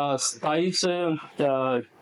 27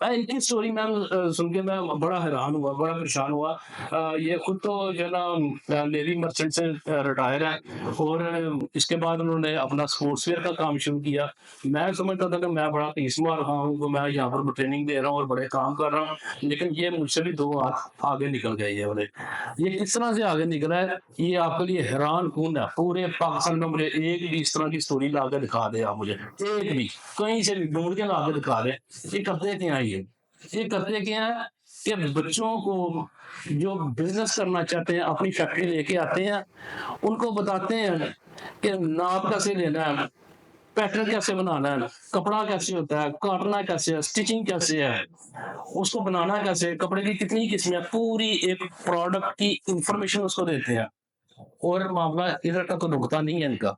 ان کی اسٹوری میم سن کے میں بڑا حیران ہوا، بڑا پریشان ہوا۔ یہ خود تو جو ہے نا نیوی مرچنٹ سے ریٹائر ہیں، اور اس کے بعد انہوں نے اپنا اسپورٹس ویئر کا کام شروع کیا۔ میں سمجھتا تھا کہ میں بڑا تیسواں رہا ہوں، کہ میں یہاں پر ٹریننگ دے رہا ہوں اور بڑے کام کر رہا ہوں، لیکن یہ مجھ سے بھی دو ہاتھ آگے نکل گئے یہ والے۔ یہ کس طرح سے آگے نکلا ہے، یہ آپ کے لیے حیران کن ہے۔ پورے پاکستان میں مجھے ایک بھی اس طرح کی اسٹوری لا کے دکھا دے آپ، مجھے ایک بھی کہیں سے بھی ڈھونڈ کے لا کے دکھا دے۔ یہ کرتے کیا ہیں یہ کرتے کیا ہیں کہ بچوں کو جو بزنس کرنا چاہتے ہیں اپنی فیکٹری لے کے آتے ہیں، ان کو بتاتے ہیں کہ ناپ کیسے لینا ہے، پیٹرن کیسے بنانا ہے، کپڑا کیسے ہوتا ہے، کاٹنا کیسے ہے، اسٹچنگ کیسے ہے، اس کو بنانا کیسے ہے، کپڑے کی کتنی قسمیں، پوری ایک پروڈکٹ کی انفارمیشن اس کو دیتے ہیں، اور معاملہ ادھر کا تو رکتا نہیں ہے ان کا۔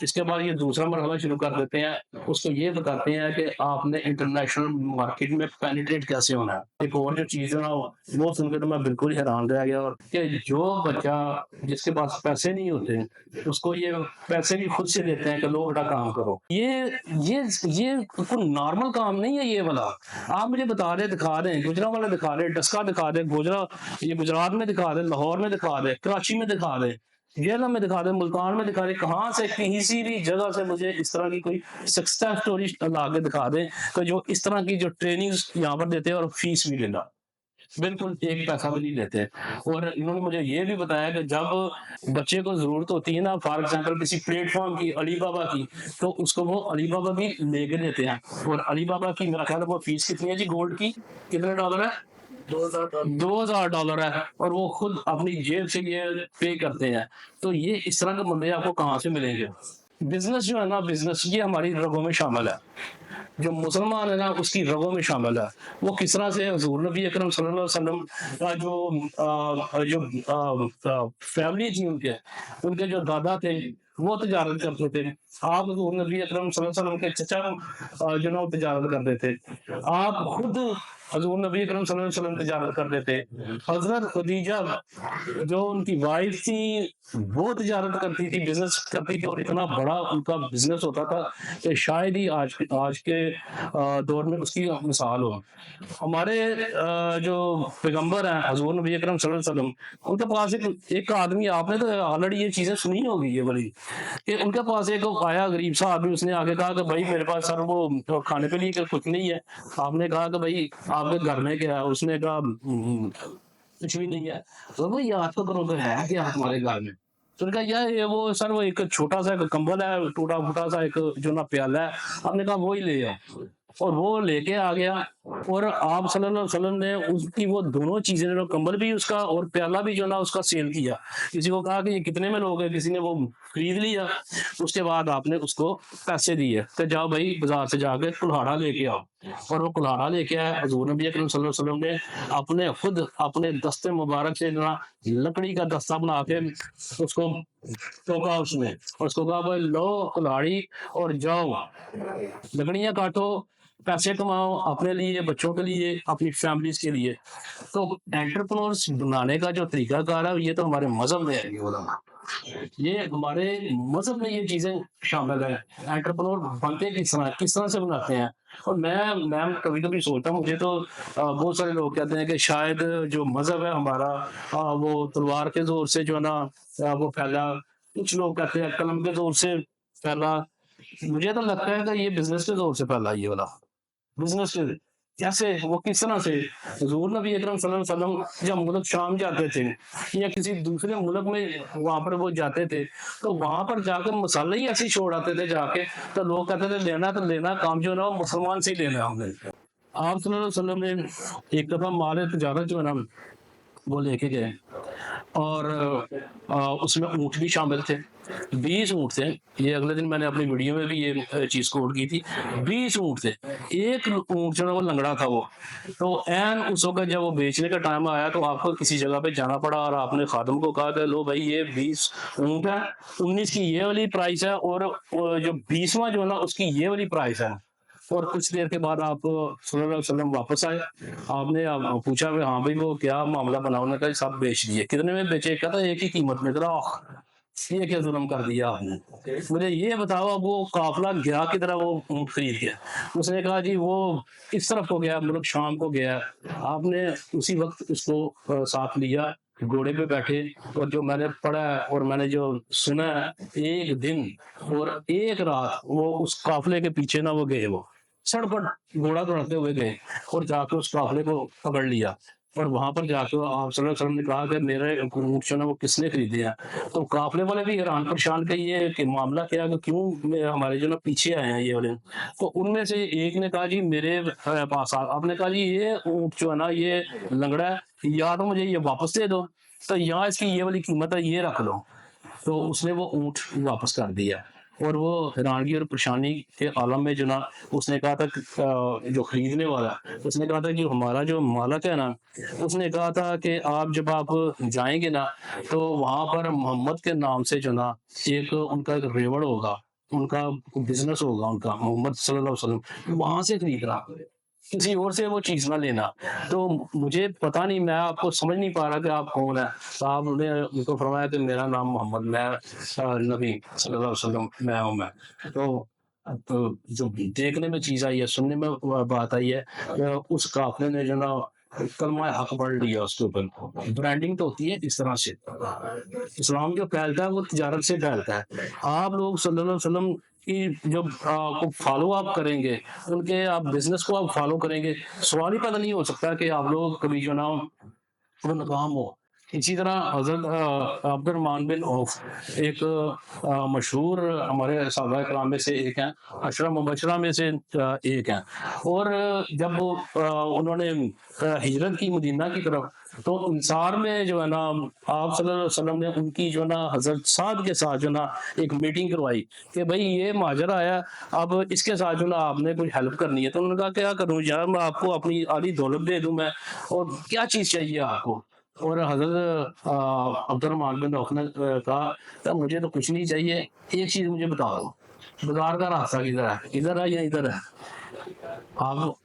اس کے بعد یہ دوسرا مرحلہ شروع کر دیتے ہیں، اس کو یہ بتاتے ہیں کہ آپ نے انٹرنیشنل مارکیٹ میں پینیٹریٹ کیسے ہونا ہے۔ ایک اور جو چیز ہے نا وہ سن کے تو میں بالکل حیران رہ گیا، اور کہ جو بچہ جس کے پاس پیسے نہیں ہوتے اس کو یہ پیسے بھی خود سے دیتے ہیں کہ لو بیٹا کام کرو۔ یہ کوئی نارمل کام نہیں ہے یہ والا۔ آپ مجھے بتا رہے دکھا رہے ہیں، گجرا والے دکھا رہے، ڈسکا دکھا دے، گوجرا یہ گجرات میں دکھا دے، لاہور میں دکھا دے، کراچی میں دکھا دے، کیرلا میں دکھا دے، ملتان میں دکھا دے، کہاں سے کسی بھی جگہ سے مجھے اس طرح کی کوئی سکسیس اسٹوری لا کے دکھا دیں کہ جو اس طرح کی جو ٹریننگ یہاں پر دیتے ہیں اور فیس بھی لینا، بالکل ایک پیسہ بھی نہیں لیتے۔ اور انہوں نے مجھے یہ بھی بتایا کہ جب بچے کو ضرورت ہوتی ہے نا، فار ایگزامپل کسی پلیٹ فارم کی، علی بابا کی، تو اس کو وہ علی بابا بھی لے کے دیتے ہیں۔ اور علی بابا کی میرا خیال ہے وہ فیس کتنی ہے جی گولڈ کی، کتنے ڈالر ہے؟ $2000 ہے، اور وہ خود اپنی جیب سے یہ پے کرتے ہیں۔ تو یہ اس طرح کے بندے آپ کو کہاں سے ملیں گے؟ بزنس جو ہے نا، بزنس یہ ہماری رگوں میں شامل ہے، جو مسلمان ہے نا اس کی رگوں میں شامل ہے۔ وہ کس طرح سے حضور نبی اکرم صلی اللہ علیہ وسلم کا جو فیملی تھی، ان کے جو دادا تھے وہ تجارت کرتے تھے۔ آپ حضور نبی اکرم صلی اللہ علیہ وسلم کے چچا جو نا وہ تجارت کرتے تھے۔ آپ خود حضور نبی اکرم صلی اللہ علیہ وسلم تجارت کرتے تھے۔ حضرت خدیجہ جو ان کی وائف تھی وہ تجارت کرتی تھی، بزنس کرتی تھی، اور اتنا بڑا ان کا بزنس ہوتا تھا کہ شاید ہی آج کے دور میں اس کی مثال ہو۔ ہمارے جو پیغمبر ہیں حضور نبی اکرم صلی اللہ علیہ وسلم، ان کے پاس ایک آدمی، آپ نے تو آلریڈی یہ چیزیں سنی ہوگی یہ بڑی، کہ ان کے پاس ایک آیا غریب سا آدمی، اس نے آگے کہا کہ بھائی میرے پاس سر وہ کھانے کے لیے کچھ نہیں ہے۔ آپ نے کہا کہ بھائی آپ کے گھر میں کیا ہے؟ اس نے کہا کچھ بھی نہیں ہے۔ تو وہ یاد تو کرو کہ ہے کیا ہمارے گھر میں؟ تو نے کہا یار یہ وہ سر وہ ایک چھوٹا سا ایک کمبل ہے، ٹوٹا پھوٹا سا ایک جو نا پیالہ ہے۔ آپ نے کہا وہی لے آؤ، اور وہ لے کے آ گیا، اور آپ صلی اللہ علیہ وسلم نے اس کی وہ دونوں چیزیں، کمبل بھی اس کا اور پیالہ بھی جو نا اس کا سیل کیا۔ کسی کو کہا کہ یہ کتنے میں لوگ ہیں، کسی نے وہ خرید لیا۔ اس کے بعد آپ نے اس کو پیسے دیے کہ جاؤ بھائی بازار سے جا کے کلہاڑا لے کے آؤ، اور وہ کلہاڑا لے کے آیا۔ حضور نبی اکرم صلی اللہ علیہ وسلم نے اپنے خود اپنے دستے مبارک سے لکڑی کا دستہ بنا کے اس کو ٹوکا اس میں، اور اس کو کہا بھائی لو کلہاڑی اور جاؤ لکڑیاں کاٹو، پیسے کماؤ اپنے لیے، بچوں کے لیے، اپنی فیملیز کے لیے۔ تو انٹرپرنورس بنانے کا جو طریقہ کار ہے یہ تو ہمارے مذہب میں ہے، یہ ہمارے مذہب میں یہ چیزیں شامل ہیں۔ انٹرپرنور بنتے کس طرح سے بناتے ہیں؟ اور میں کبھی کبھی سوچتا ہوں، مجھے تو بہت سارے لوگ کہتے ہیں کہ شاید جو مذہب ہے ہمارا وہ تلوار کے زور سے جو ہے نا وہ پھیلا، کچھ لوگ کہتے ہیں قلم کے زور سے پھیلا۔ مجھے تو لگتا ہے کہ یہ بزنس کے زور سے پھیلا، یہ والا بزنس کے کیسے، وہ کس طرح سے؟ حضور نبی اکرم صلی اللہ علیہ وسلم جب ملک شام جاتے تھے یا کسی دوسرے ملک میں وہاں پر وہ جاتے تھے، تو وہاں پر جا کے مسالے ہی ایسے چھوڑ آتے تھے جا کے، تو لوگ کہتے تھے لینا تو لینا، کام جو ہے نا وہ مسلمان سے ہی لینا ہے ہم نے۔ آپ صلی اللہ علیہ وسلم نے ایک دفعہ مال تجارت جو ہے نا وہ لے کے گئے، اور اس میں اونٹ بھی شامل تھے، 20 اونٹ تھے۔ یہ اگلے دن میں نے اپنی ویڈیو میں بھی یہ چیز کوٹ کی تھی، 20 اونٹ تھے، ایک اونٹ جو ہے وہ لنگڑا تھا وہ۔ تو این اس وقت جب وہ بیچنے کا ٹائم آیا تو آپ کو کسی جگہ پہ جانا پڑا، اور آپ نے خادم کو کہا کہ لو بھائی یہ 20 اونٹ ہے، 19 کی یہ والی پرائس ہے، اور جو 20واں جو ہے نا اس کی یہ والی پرائس ہے۔ اور کچھ دیر کے بعد آپ صلی اللہ علیہ وسلم واپس آئے، آپ نے پوچھا کہ ہاں بھائی وہ کیا معاملہ بنا؟ انہوں نے کہا سب بیچ دیے۔ کتنے میں بیچے؟ کہتا ایک ہی قیمت میں۔ کہا یہ کیا ظلم کر دیا آپ نے؟ مجھے یہ بتاؤ اب وہ قافلہ گیا کی طرح وہ اونٹ خرید گیا؟ اس نے کہا جی وہ اس طرف کو گیا، ملک شام کو گیا۔ آپ نے اسی وقت اس کو ساتھ لیا، گھوڑے پہ بیٹھے، اور جو میں نے پڑھا ہے اور میں نے جو سنا ہے، ایک دن اور ایک رات وہ اس قافلے کے پیچھے نہ وہ گئے، وہ سڑ پر گھوڑا دوڑاتے ہوئے گئے اور جا کے اس قافلے کو پکڑ لیا۔ اور وہاں پر جا کے آپ صلی اللہ علیہ وسلم نے کہا کہ میرے اونٹ جو نا وہ کس نے خریدے ہیں؟ تو قافلے والے بھی حیران پریشان کہ یہ کہ معاملہ کیا، کہ کیوں ہمارے جو نا پیچھے آئے ہیں یہ والے؟ تو ان میں سے ایک نے کہا جی میرے پاس آپ نے کہا جی یہ اونٹ جو ہے نا یہ لنگڑا ہے، یا تو مجھے یہ واپس دے دو، تو یہاں اس کی یہ والی قیمت ہے، یہ رکھ لو۔ تو اس نے وہ اونٹ واپس کر دیا، اور وہ حیرانگی اور پریشانی کے عالم میں جو نا اس نے کہا تھا جو خریدنے والا، اس نے کہا تھا کہ ہمارا جو مالک ہے نا، اس نے کہا تھا کہ جب آپ جائیں گے نا تو وہاں پر محمد کے نام سے جو نا ایک ان کا ایک ریوڑ ہوگا، ان کا بزنس ہوگا، ان کا محمد صلی اللہ علیہ وسلم، وہاں سے خریدنا، کسی اور سے وہ چیز نہ لینا۔ تو مجھے پتا نہیں، میں آپ کو سمجھ نہیں پا رہا کہ آپ کون ہیں۔ صاحب نے ان کو فرمایا کہ میرا نام محمد، میں نبی صلی اللہ علیہ وسلم میں ہوں میں۔ تو جو دیکھنے میں چیز آئی ہے، سننے میں بات آئی ہے، اس قافلے نے جو نا کلمہ حق پڑھ لیا اس کے اوپر۔ برانڈنگ تو ہوتی ہے اس طرح سے، اسلام جو پھیلتا ہے وہ تجارت سے پھیلتا ہے۔ آپ لوگ صلی اللہ علیہ وسلم کی جب کو فالو آپ کریں گے، ان کے آپ بزنس کو آپ فالو کریں گے، سوال ہی پیدا نہیں ہو سکتا کہ آپ لوگ کبھی جو نا وہ ناکام ہو۔ اسی طرح حضرت عبد الرحمن بن عوف ایک مشہور ہمارے صحابہ کرام میں سے ایک ہیں، عشرہ مبشرہ میں سے ایک ہیں۔ اور جب انہوں نے ہجرت کی مدینہ کی طرف، تو انصار میں جو ہے نا آپ صلی اللہ علیہ وسلم نے ان کی جو نا حضرت سعد کے ساتھ جو نا ایک میٹنگ کروائی کہ بھائی یہ مہاجر آیا، اب اس کے ساتھ جو نا آپ نے کچھ ہیلپ کرنی ہے۔ تو انہوں نے کہا کیا کروں یار، میں آپ کو اپنی آدھی دولت دے دوں میں، اور کیا چیز چاہیے آپ کو؟ اور حضرت عبد الرحمن بن عوف نے کہا کہ مجھے تو کچھ نہیں چاہیے، ایک چیز مجھے بتا دو، بازار کا راستہ کدھر ہے، ادھر ہے یا ادھر ہے؟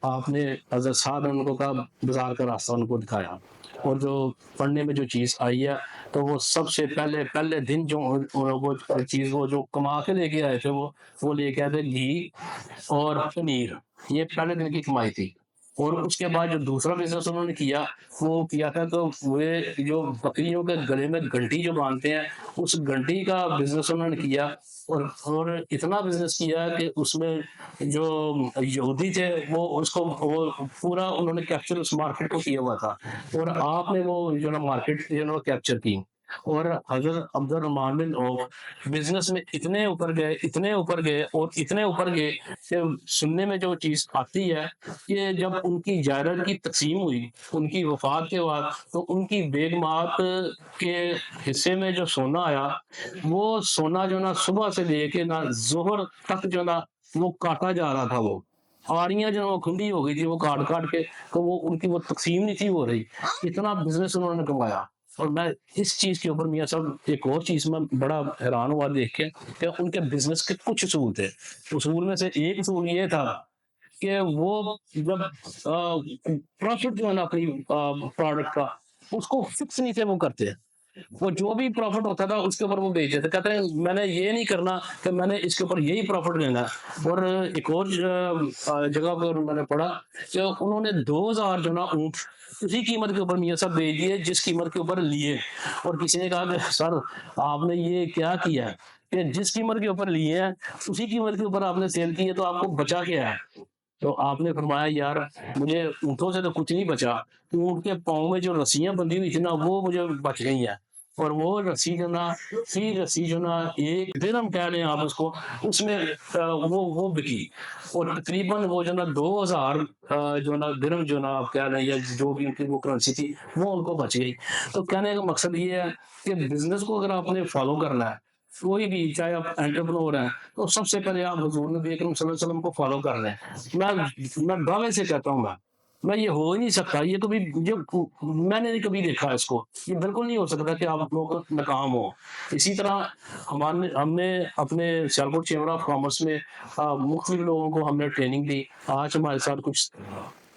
آپ نے حضرت صاحب نے ان کو کہا بازار کا راستہ ان کو دکھایا۔ اور جو پڑھنے میں جو چیز آئی ہے، تو وہ سب سے پہلے دن جو وہ چیز وہ جو کما کے لے کے آئے تھے، وہ لے کے آئے تھے گھی اور پنیر، یہ پہلے دن کی کمائی تھی۔ اور اس کے بعد جو دوسرا بزنس انہوں نے کیا، وہ کیا تھا تو وہ جو بکریوں کے گلے میں گھنٹی جو باندھتے ہیں، اس گھنٹی کا بزنس انہوں نے کیا۔ اور اتنا بزنس کیا کہ اس میں جو یہودی تھے وہ اس کو وہ پورا انہوں نے کیپچر اس مارکیٹ کو کیا ہوا تھا، اور آپ نے وہ جو نا مارکیٹ جو نا کیپچر کی۔ اور حضرت عبد الرحمن بن عوف بزنس میں اتنے اوپر گئے، اتنے اوپر گئے اور اتنے اوپر گئے کہ سننے میں جو چیز آتی ہے کہ جب ان کی جائیداد کی تقسیم ہوئی ان کی وفات کے بعد، تو ان کی بیگمات کے حصے میں جو سونا آیا، وہ سونا جو نا صبح سے لے کے نا ظہر تک جو نا وہ کاٹا جا رہا تھا، وہ آڑیاں جو وہ کھنڈی ہو گئی تھی، وہ کاٹ کاٹ کے، تو وہ ان کی وہ تقسیم نہیں تھی ہو رہی۔ اتنا بزنس انہوں نے کمایا۔ اور میں اس چیز کے اوپر میاں صاحب ایک اور چیز میں بڑا حیران ہوا دیکھ کے کہ ان کے بزنس کے کچھ اصول تھے۔ اصول میں سے ایک اصول یہ تھا کہ وہ جب پروفٹ جو ہے نا اپنی پروڈکٹ کا، اس کو فکس نہیں تھے وہ کرتے، وہ جو بھی پروفٹ ہوتا تھا اس کے اوپر وہ بیچتے تھے، کہتے ہیں میں نے یہ نہیں کرنا کہ میں نے اس کے اوپر یہی پروفٹ لینا ہے۔ اور ایک اور جگہ پر میں نے پڑھا کہ انہوں نے 2000 جو نا اونٹ اسی قیمت کے اوپر میاں صاحب بیچ دیے جس قیمت کے اوپر لیے۔ اور کسی نے کہا کہ سر آپ نے یہ کیا کیا ہے کہ جس قیمت کے اوپر لیے ہیں اسی قیمت کے اوپر آپ نے سیل کی ہے، تو آپ کو بچا کیا ہے؟ تو آپ نے فرمایا یار مجھے اونٹوں سے تو کچھ نہیں بچا، اونٹ کے پاؤں میں جو رسیاں بندھی ہوئی تھی نا وہ مجھے بچ گئی ہیں، اور وہ رسی جو نا فی رسی جو نا ایک درہم کہہ لیں آپ اس کو، اس میں وہ بکی، اور تقریباً وہ جو نا 2000 جو نا درہم جو نا آپ کہہ لیں یا جو بھی ان کی وہ کرنسی تھی وہ ان کو بچ گئی۔ تو کہنے کا مقصد یہ ہے کہ بزنس کو اگر آپ نے فالو کرنا ہے، کوئی بھی چاہے آپ انٹرپرنور ہیں، تو سب سے پہلے آپ حضور نبی اکرم صلی اللہ علیہ وسلم کو فالو کر لیں۔ میں دعوے سے کہتا ہوں میں یہ ہو ہی نہیں سکتا، یہ کبھی میں نے کبھی دیکھا اس کو، یہ بالکل نہیں ہو سکتا کہ آپ لوگ ناکام ہو۔ اسی طرح ہم نے اپنے سیالکوٹ چیمبر آف کامرس میں مختلف لوگوں کو ہم نے ٹریننگ دی۔ آج ہمارے ساتھ کچھ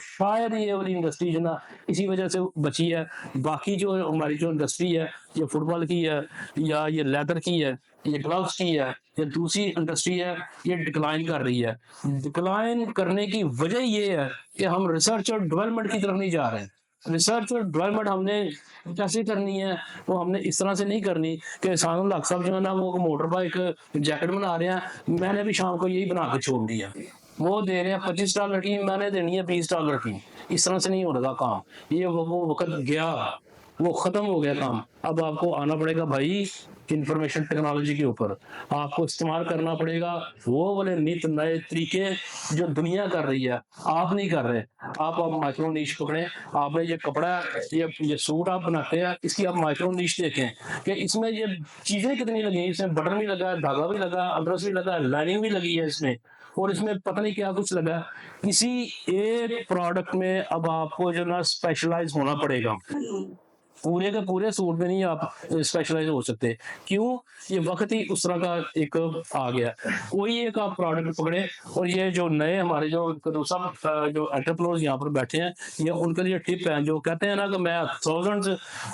شاید یہ والی انڈسٹری جو نا اسی وجہ سے بچی ہے. باقی جو ہماری جو انڈسٹری ہے یہ فٹ بال کی ہے یا یہ لیدر کی ہے یہ گلوز کی ہے یا دوسری انڈسٹری ہے یہ ڈکلائن کر رہی ہے. ڈکلائن کرنے کی وجہ یہ ہے کہ ہم ریسرچ اور ڈیولپمنٹ کی طرف نہیں جا رہے ہیں. ریسرچ اور ڈیولپمنٹ ہم نے کیسے کرنی ہے, وہ ہم نے اس طرح سے نہیں کرنی کہ احسان الحق صاحب جو ہے نا وہ موٹر بائک جیکٹ بنا رہے ہیں, میں نے بھی شام کو یہی بنا کے چھوڑ دیا, وہ دے رہے ہیں $25 کی, میں نے دینی ہے $20 کی. اس طرح سے نہیں ہو رہا کام. یہ وہ وقت گیا, وہ ختم ہو گیا کام. اب آپ کو آنا پڑے گا بھائی انفارمیشن ٹیکنالوجی کے اوپر, آپ کو استعمال کرنا پڑے گا وہ والے نت نئے طریقے جو دنیا کر رہی ہے, آپ نہیں کر رہے. آپ مائکرو نیش پکڑیں. آپ نے یہ کپڑا یہ سوٹ آپ بناتے ہیں, اس کی آپ مائکرو نیش دیکھیں کہ اس میں یہ چیزیں کتنی لگی ہیں. اس میں بٹن بھی لگا ہے, دھاگا بھی لگا ہے, ادرس بھی لگا ہے, لائننگ بھی لگی ہے اس میں, اور اس میں پتہ نہیں کیا کچھ لگا. کسی ایک پروڈکٹ میں اب آپ کو جو نا اسپیشلائز ہونا پڑے گا. پورے کے پورے سوٹ میں نہیں آپ اسپیشلائز ہو سکتے. کیوں؟ یہ وقت ہی اس طرح کا ایک آ گیا. کوئی ایک آپ پروڈکٹ پکڑے, اور یہ جو نئے ہمارے جو جو انٹرپرینورز یہاں پر بیٹھے ہیں, یہ ان کے لیے ٹپ ہے. جو کہتے ہیں نا کہ میں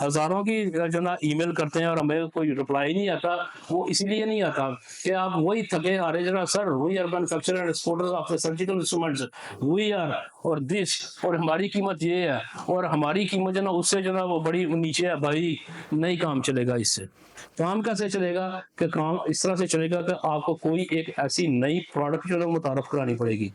ہزاروں کی جو نا ای میل کرتے ہیں اور ہمیں کوئی رپلائی نہیں آتا, وہ اسی لیے نہیں آتا کہ آپ وہی تھکے آ رہے جناب sir, we are manufacturer and exporter of surgical instruments, we are اور دس, اور ہماری قیمت یہ ہے, اور ہماری قیمت جو نا اس سے جو نا وہ بڑی نیچے ہے. بھائی نہیں کام چلے گا. اس سے کام کیسے چلے گا کہ کام اس طرح سے چلے گا کہ آپ کو کوئی ایک ایسی نئی پروڈکٹ جو ہے متعارف کرانی پڑے گی,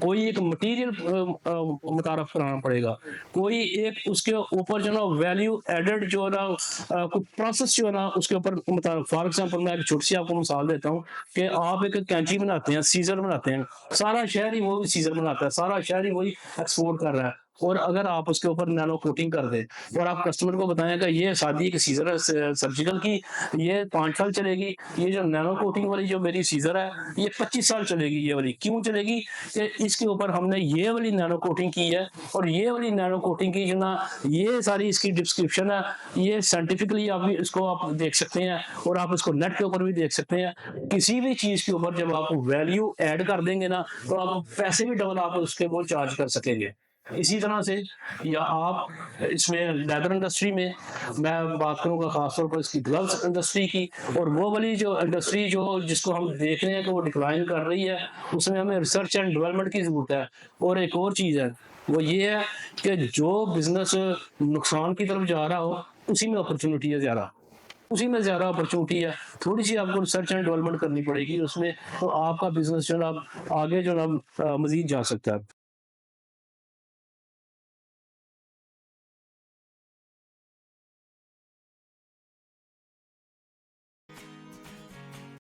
کوئی ایک مٹیریل متعارف کرانا پڑے گا, کوئی ایک اس کے اوپر جو نا ویلیو ایڈڈ جو ہے نا کوئی پروسیس جو ہے نا اس کے اوپر متعارف. فار ایگزامپل میں ایک چھوٹی سی آپ کو مثال دیتا ہوں کہ آپ ایک کینچی بناتے ہیں, سیزر بناتے ہیں, سارا شہر ہی وہ سیزر بناتا ہے, سارا شہر ہی وہی ایکسپورٹ کر رہا ہے. اور اگر آپ اس کے اوپر نینو کوٹنگ کر دیں اور آپ کسٹمر کو بتائیں کہ یہ شادی کی سیزر ہے سرجیکل کی, یہ 5 سال چلے گی, یہ جو نینو کوٹنگ والی جو میری سیزر ہے یہ 25 سال چلے گی. یہ والی کیوں چلے گی کہ اس کے اوپر ہم نے یہ والی نینو کوٹنگ کی ہے, اور یہ والی نینو کوٹنگ کی جو نا یہ ساری اس کی ڈسکرپشن ہے, یہ سائنٹیفکلی آپ اس کو آپ دیکھ سکتے ہیں, اور آپ اس کو نیٹ کے اوپر بھی دیکھ سکتے ہیں. کسی بھی چیز کے اوپر جب آپ ویلیو ایڈ کر دیں گے نا تو آپ پیسے بھی ڈبل آپ اس کے وہ چارج کر سکیں گے. اسی طرح سے یا آپ اس میں لیدر انڈسٹری میں میں بات کروں گا خاص طور پر اس کی گلوز انڈسٹری کی, اور وہ والی جو انڈسٹری جو جس کو ہم دیکھ رہے ہیں کہ وہ ڈکلائن کر رہی ہے, اس میں ہمیں ریسرچ اینڈ ڈیولپمنٹ کی ضرورت ہے. اور ایک اور چیز ہے وہ یہ ہے کہ جو بزنس نقصان کی طرف جا رہا ہو اسی میں اپرچونٹی ہے زیادہ, اسی میں زیادہ اپرچونٹی ہے. تھوڑی سی آپ کو ریسرچ اینڈ ڈیولپمنٹ کرنی پڑے گی اس میں, تو آپ کا بزنس جو ہے نا آگے جو ہے نا مزید جا سکتا ہے.